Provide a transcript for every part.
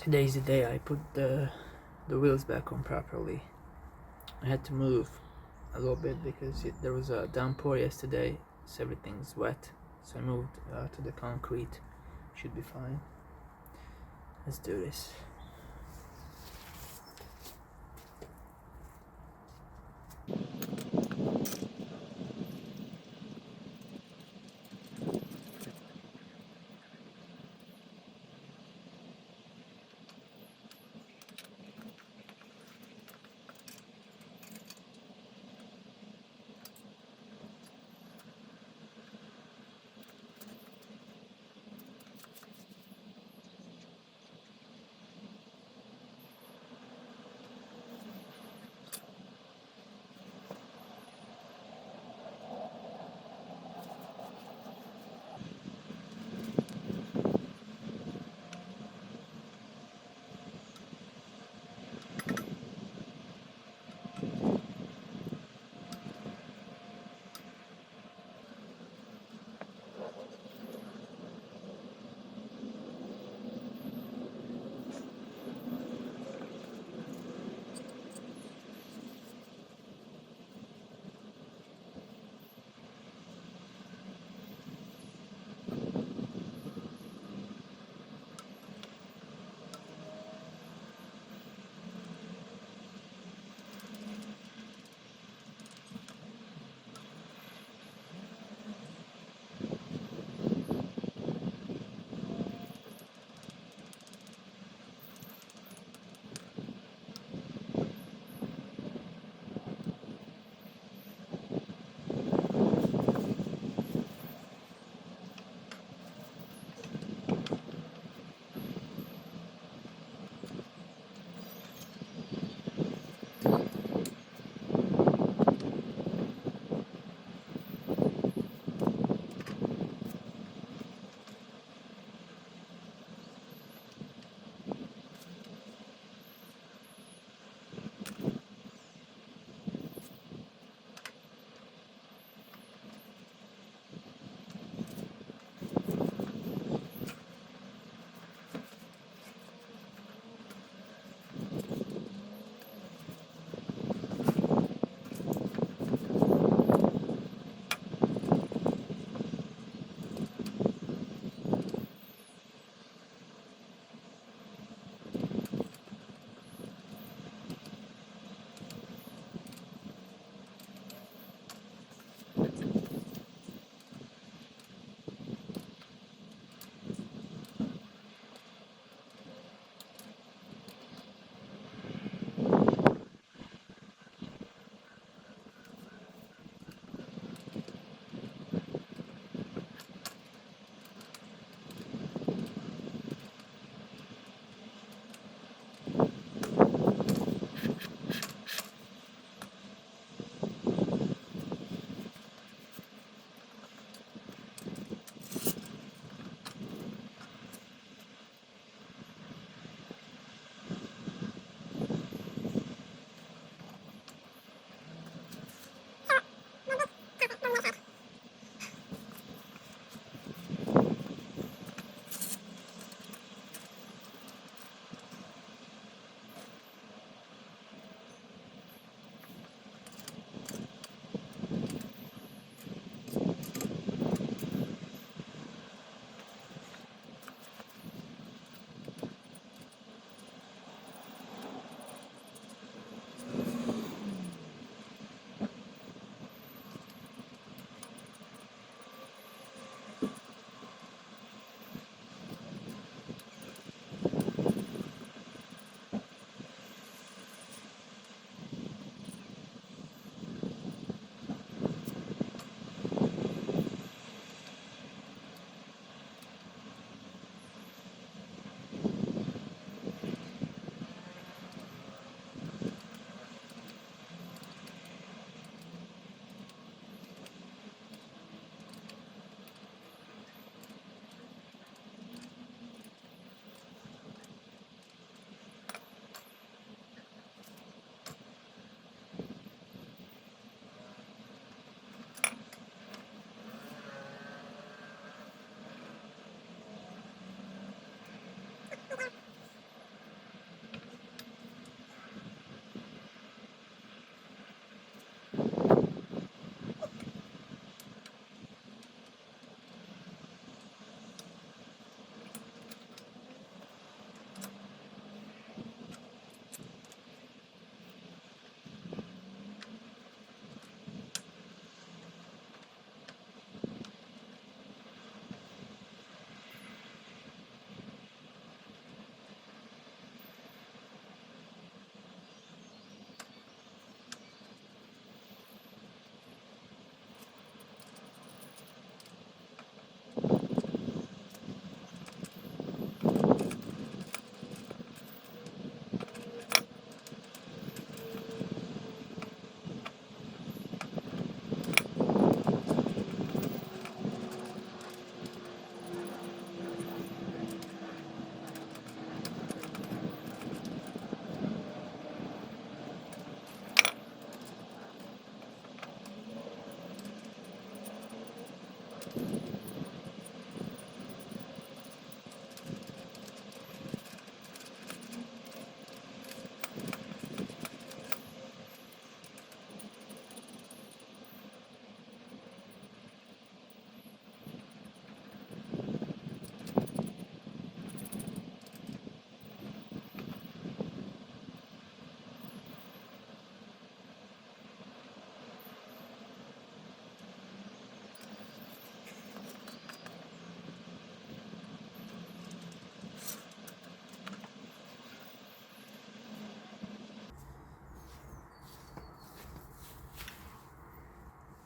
Today is the day I put the wheels back on properly. I had to move a little bit because there was a downpour yesterday, so everything's wet. So I moved to the concrete. Should be fine. Let's do this.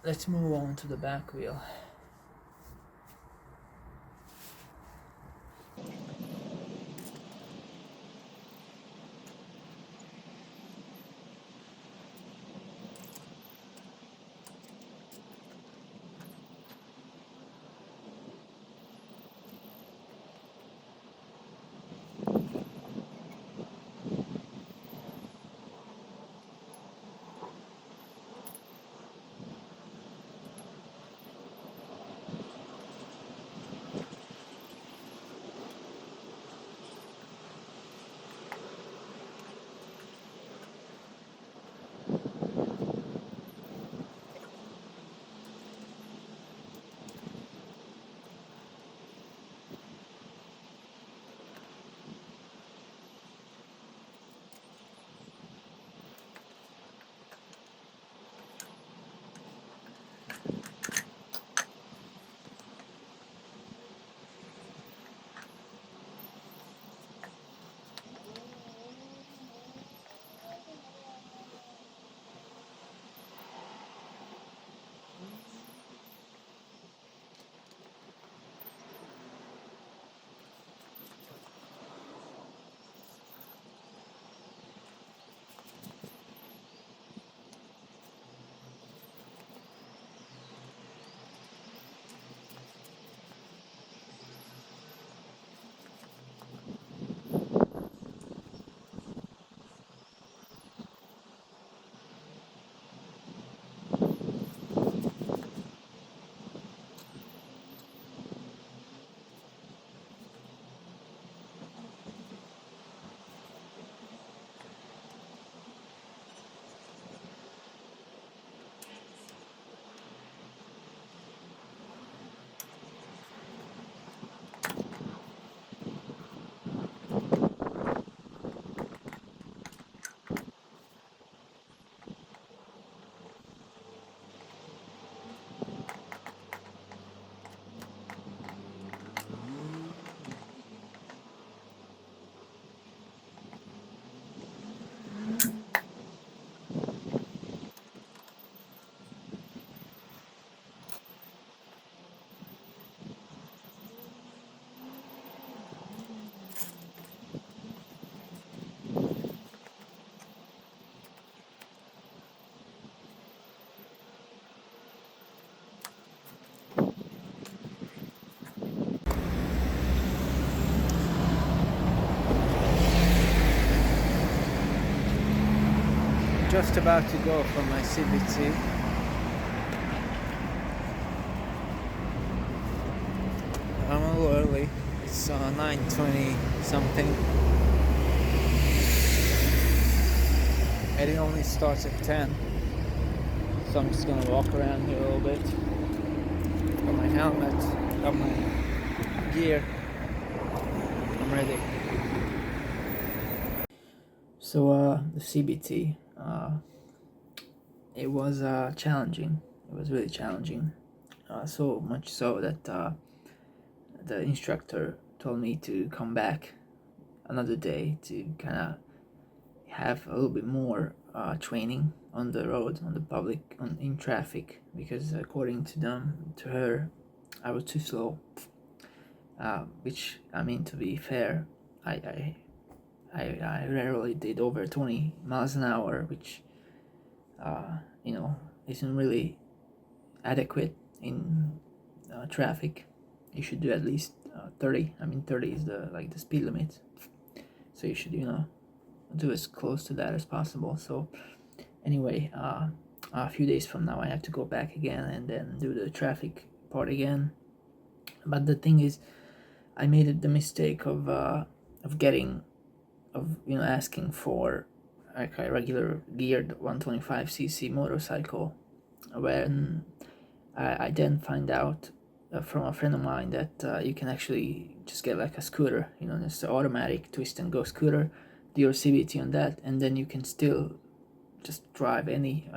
let's move on to the back wheel. Just about to go for my CBT. I'm a little early. It's 9:20 something. And it only starts at 10. So I'm just gonna walk around here a little bit. Got my helmet, got my gear. I'm ready. So the CBT, it was challenging. It was really challenging. So much so that the instructor told me to come back another day to kind of have a little bit more training on the road, on the public, in traffic, because according to her, I was too slow. Which, I mean, to be fair, I rarely did over 20 miles an hour, which isn't really adequate in traffic. You should do at least 30. I mean, 30 is the speed limit, so you should do as close to that as possible. So anyway, a few days from now I have to go back again and then do the traffic part again. But the thing is, I made the mistake of asking for like a regular geared 125cc motorcycle, when I then find out from a friend of mine that you can actually just get like a scooter, just an automatic twist and go scooter, do your CBT on that, and then you can still just ride any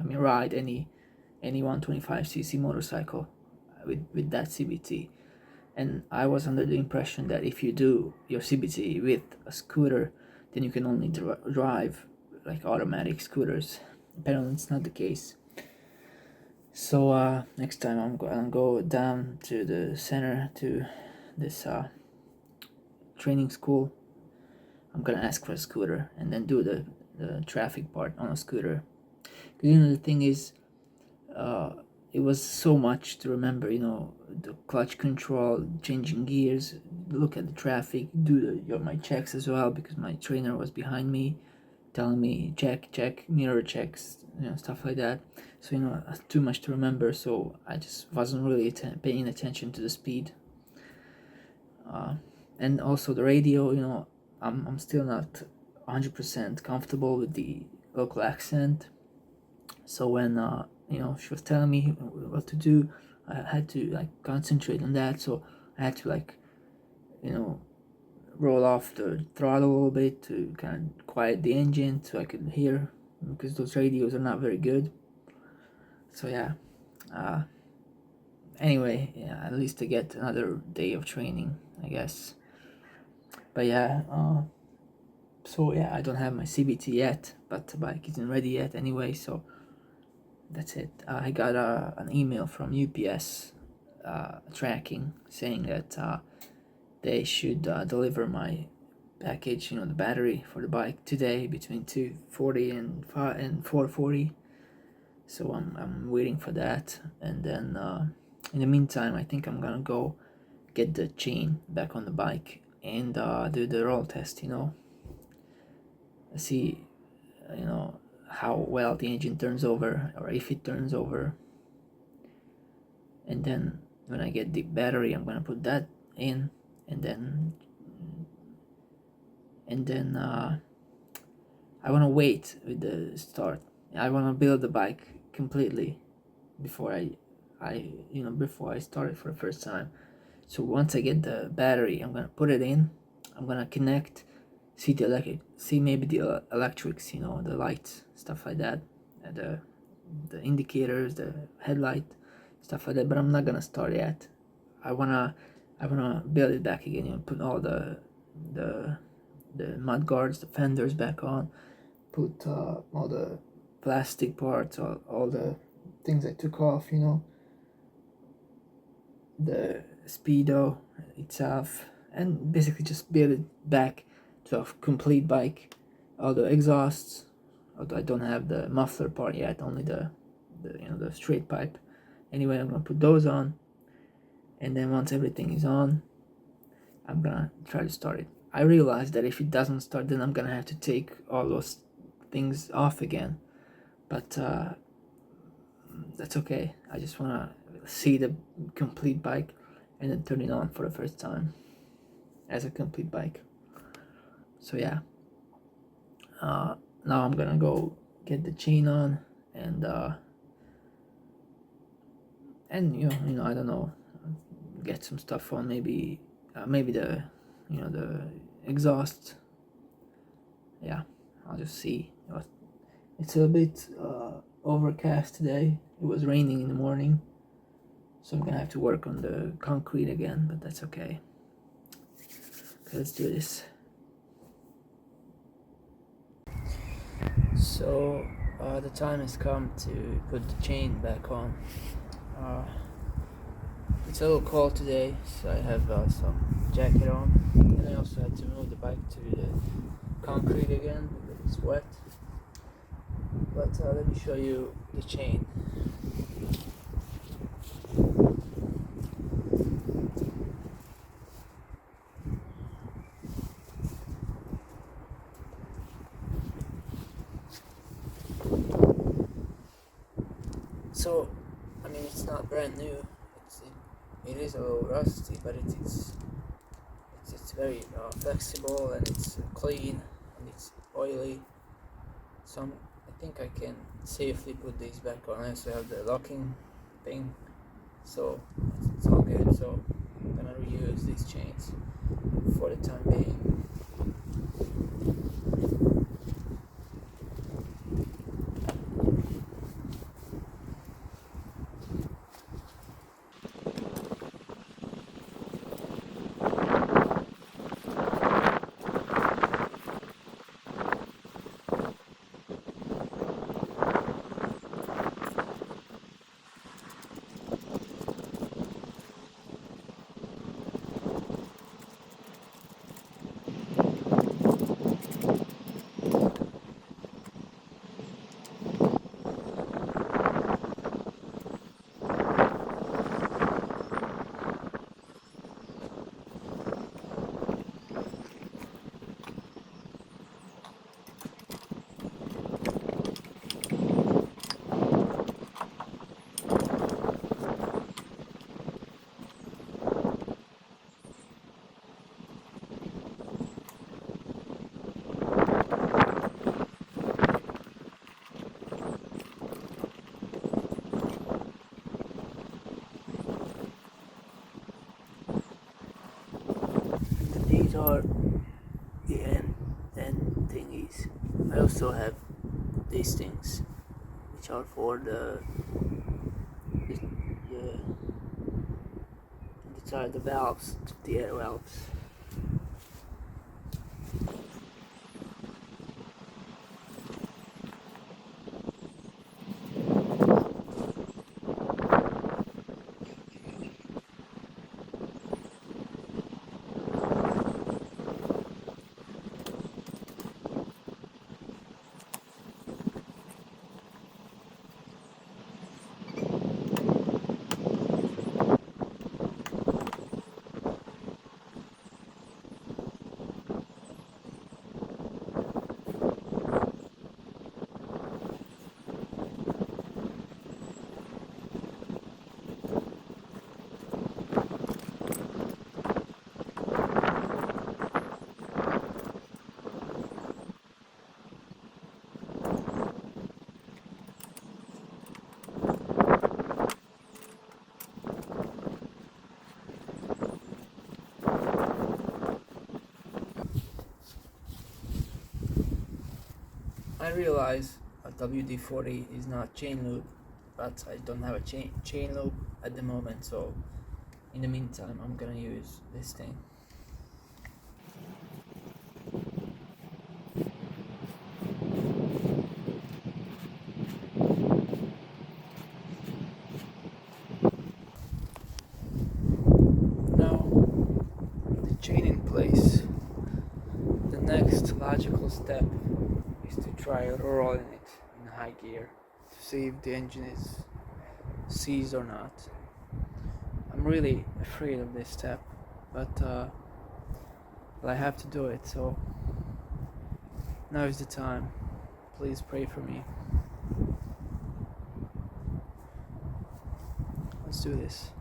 125cc motorcycle with that CBT. And I was under the impression that if you do your CBT with a scooter, then you can only drive like automatic scooters. Apparently it's not the case. So next time I'm gonna go down to the center to this training school. I'm gonna ask for a scooter and then do the traffic part on a scooter. Because the thing is, it was so much to remember. The clutch control, changing gears, look at the traffic, do my checks as well, because my trainer was behind me telling me check, mirror checks, stuff like that. So too much to remember, so I just wasn't really paying attention to the speed. And also the radio, I'm still not 100% comfortable with the local accent. So when she was telling me what to do, I had to concentrate on that. So I had to roll off the throttle a little bit to kind of quiet the engine so I could hear, because those radios are not very good. So yeah. Anyway, yeah, at least I get another day of training, I guess. But yeah, so yeah, I don't have my CBT yet, but the bike isn't ready yet anyway, so that's it. I got an email from UPS tracking saying that they should deliver my package, the battery for the bike today between 2:40 and 4:40. So I'm waiting for that, and then in the meantime, I think I'm gonna go get the chain back on the bike and do the roll test. See, how well the engine turns over, or if it turns over. And then when I get the battery, I'm gonna put that in, and then I want to wait with the start. I want to build the bike completely before before I start it for the first time. So once I get the battery, I'm gonna put it in, I'm gonna connect, see maybe the electrics, the lights, stuff like that, the indicators, the headlight, stuff like that. But I'm not gonna start yet. I wanna build it back again. Put all the mud guards, the fenders back on, put all the plastic parts, all the things I took off, the speedo itself, and basically just build it back to a complete bike. All the exhausts, although I don't have the muffler part yet, only the straight pipe. Anyway, I'm gonna put those on, and then once everything is on, I'm gonna try to start it. I realize that if it doesn't start, then I'm gonna have to take all those things off again, but that's okay. I just wanna see the complete bike and then turn it on for the first time as a complete bike. So yeah, now I'm gonna go get the chain on, and I don't know, get some stuff on, maybe the the exhaust. Yeah, I'll just see. It's a bit overcast today. It was raining in the morning, so I'm gonna have to work on the concrete again, but that's okay. Okay, let's do this. So the time has come to put the chain back on. It's a little cold today, so I have some jacket on, and I also had to move the bike to the concrete again because it's wet. But let me show you the chain. So, I mean, it's not brand new. It is a little rusty, but it's very flexible, and it's clean, and it's oily. So I think I can safely put these back on. I also have the locking thing, so it's all good. So I'm gonna reuse these chains for the time being. are the end thingies. I also have these things, which are for the valves, the air valves. I realize a WD-40 is not chain lube, but I don't have a chain lube at the moment, so in the meantime I'm gonna use this thing. Now the chain in place, the next logical step is to try rolling it in high gear to see if the engine is seized or not. I'm really afraid of this step, but I have to do it, so now is the time. Please pray for me. Let's do this.